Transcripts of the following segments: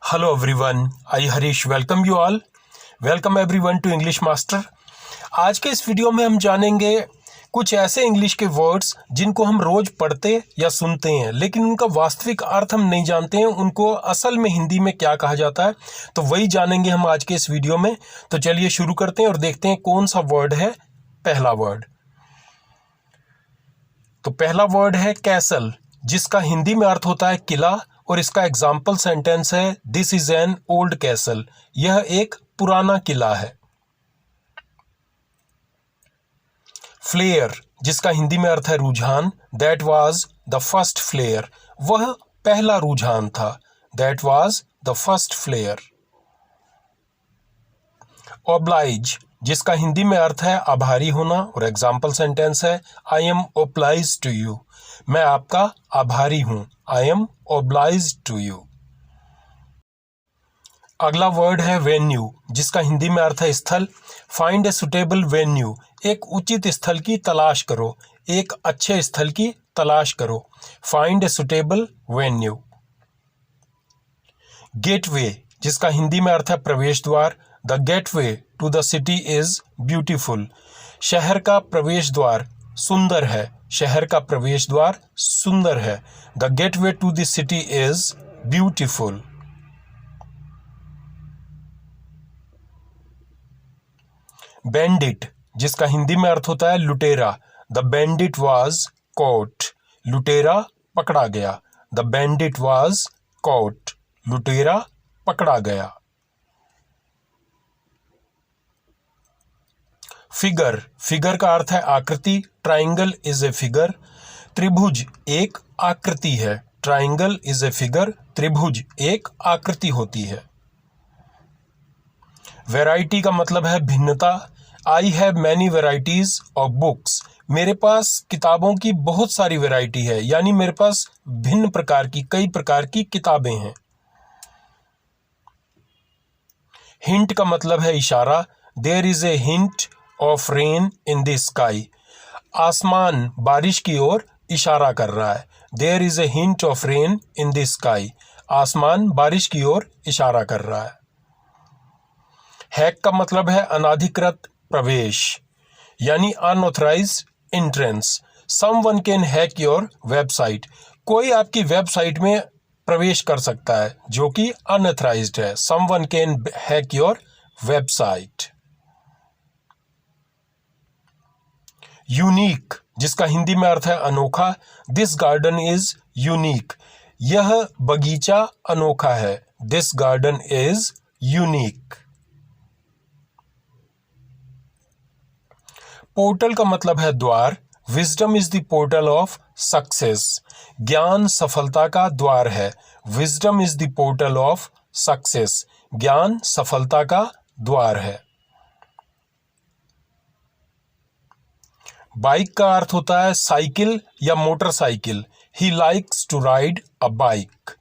Hello everyone, I Harish welcome you all. Welcome everyone to English Master. आज के इस video में हम जानेंगे कुछ ऐसे इंग्लिश के वर्ड्स जिनको हम रोज पढ़ते या सुनते हैं लेकिन उनका वास्तविक अर्थ हम नहीं जानते हैं, उनको असल में हिंदी में क्या कहा जाता है, तो वही जानेंगे हम आज के इस वीडियो में। तो चलिए शुरू करते हैं और देखते हैं कौन सा वर्ड है पहला वर्ड। तो पहला वर्ड है कैसल, जिसका हिंदी में अर्थ होता है किला और इसका एग्जाम्पल सेंटेंस है this is an old castle, यह एक पुराना किला है। फ्लेयर, जिसका हिंदी में अर्थ है रुझान, that was the first flare, वह पहला रुझान था, that was the first flare. Oblige, जिसका हिंदी में अर्थ है आभारी होना और एग्जाम्पल सेंटेंस है I am oblige to you, मैं आपका आभारी हूं, I am oblige to you. अगला वर्ड है वेन्यू, जिसका हिंदी में अर्थ है स्थल। फाइंड ए सुटेबल वेन्यू, एक उचित स्थल की तलाश करो, एक अच्छे स्थल की तलाश करो, find a suitable venue. Gateway, जिसका हिंदी में अर्थ है प्रवेश द्वार, the gateway to the city is beautiful, शहर का प्रवेश द्वार सुंदर है, शहर का प्रवेश द्वार सुंदर है, the gateway to the city is beautiful. Bandit, जिसका हिंदी में अर्थ होता है लुटेरा, द बैंडिट वाज कॉट, लुटेरा पकड़ा गया, द बैंडिट वाज कॉट, लुटेरा पकड़ा गया। फिगर, फिगर का अर्थ है आकृति, ट्राइंगल इज ए फिगर, त्रिभुज एक आकृति है, ट्राइंगल इज ए फिगर, त्रिभुज एक आकृति होती है। वैरायटी का मतलब है भिन्नता, I have many varieties of books, मेरे पास किताबों की बहुत सारी वैरायटी है, यानी मेरे पास भिन्न प्रकार की कई प्रकार की किताबें हैं। हिंट का मतलब है इशारा, there is a hint of rain in the sky, आसमान बारिश की ओर इशारा कर रहा है, there is a hint of rain in the sky, आसमान बारिश की ओर इशारा कर रहा है। हैक का मतलब है अनाधिकृत प्रवेश, यानी unauthorised entrance, someone can hack your website, कोई आपकी वेबसाइट में प्रवेश कर सकता है जो कि अनऑथराइज्ड है, someone can hack your website. Unique, जिसका हिंदी में अर्थ है अनोखा, दिस गार्डन इज यूनिक, यह बगीचा अनोखा है, this garden is unique. Portal का मतलब है द्वार, wisdom is the portal of success, ज्ञान सफलता का द्वार है, wisdom is the portal of success, ज्ञान सफलता का द्वार है। बाइक का अर्थ होता है साइकिल या motorcycle, he likes to ride a bike,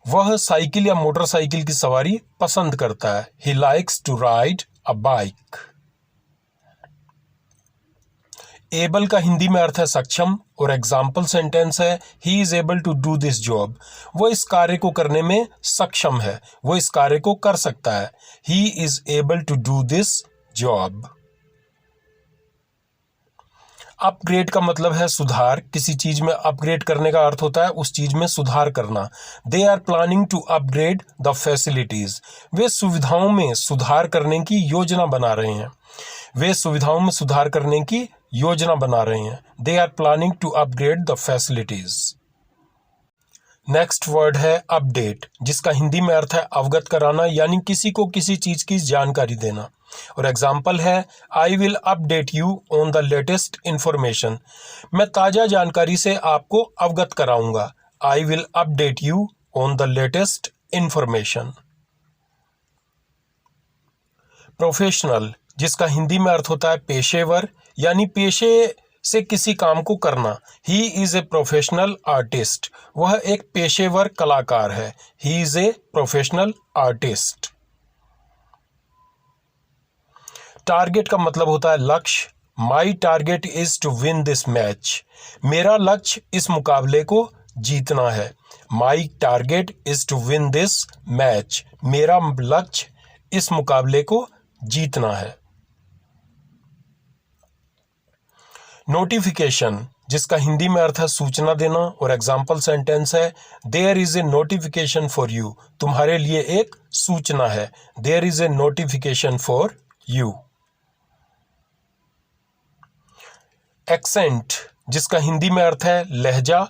वह साइकिल या मोटरसाइकिल की सवारी पसंद करता है, he likes to ride a bike. Able का हिंदी में अर्थ है सक्षम और एग्जाम्पल सेंटेंस है he is able to do this job, वो इस कार्य को करने में सक्षम है, वो इस कार्य को कर सकता है, he is able to do this job. Upgrade का मतलब है सुधार, किसी चीज में अपग्रेड करने का अर्थ होता है उस चीज में सुधार करना, they are planning to upgrade the facilities, वे सुविधाओं में सुधार करने की योजना बना रहे हैं, वे सुविधाओं में सुधार करने की योजना बना रहे हैं, they are planning to upgrade the facilities. Next word है अपडेट, जिसका हिंदी में अर्थ है अवगत कराना, यानी किसी को किसी चीज की जानकारी देना और एग्जाम्पल है I will update you on the latest information, मैं ताजा जानकारी से आपको अवगत कराऊंगा, I will update you on the latest information. Professional, जिसका हिंदी में अर्थ होता है पेशेवर, यानी पेशे से किसी काम को करना, he is a professional artist, वह एक पेशेवर कलाकार है, he is a professional artist. Target का मतलब होता है लक्ष्य, my target is to win this match, मेरा लक्ष्य इस मुकाबले को जीतना है, my target is to win this match, मेरा लक्ष्य इस मुकाबले को जीतना है। नोटिफिकेशन, जिसका हिंदी में अर्थ है सूचना देना, और एग्जाम्पल सेंटेंस है there is a notification for you, तुम्हारे लिए एक सूचना है। There is a notification for you. Accent, जिसका हिंदी में अर्थ है लहजा,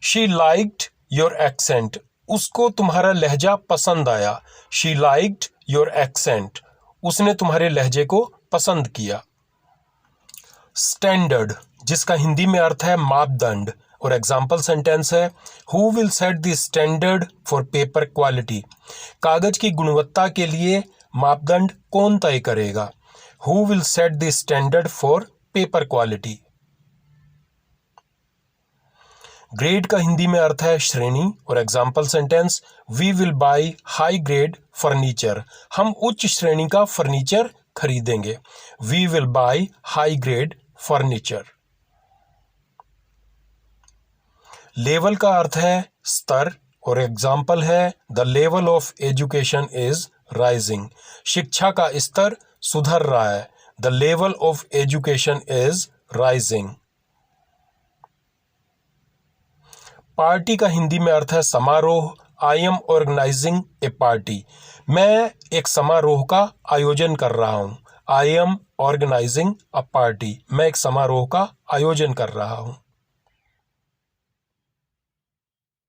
शी लाइक्ड योर एक्सेंट, उसको तुम्हारा लहजा पसंद आया। शी लाइक्ड योर एक्सेंट, उसने तुम्हारे लहजे को पसंद किया। स्टैंडर्ड, जिसका हिंदी में अर्थ है मापदंड, और एग्जाम्पल सेंटेंस है who will set the standard for paper quality, कागज की गुणवत्ता के लिए मापदंड कौन तय करेगा। Who will set the standard for paper quality. Grade का हिंदी में अर्थ है श्रेणी, और example sentence we will buy high grade furniture, हम उच्च श्रेणी का फर्नीचर खरीदेंगे। We will buy high grade furniture. Level का अर्थ है स्तर, और एग्जाम्पल है the level of education is rising, शिक्षा का स्तर सुधर रहा है। The level of education is rising. Party का हिंदी में अर्थ है समारोह। I am organising a party, मैं एक समारोह का आयोजन कर रहा हूं। I am organising a party, मैं एक समारोह का आयोजन कर रहा हूं।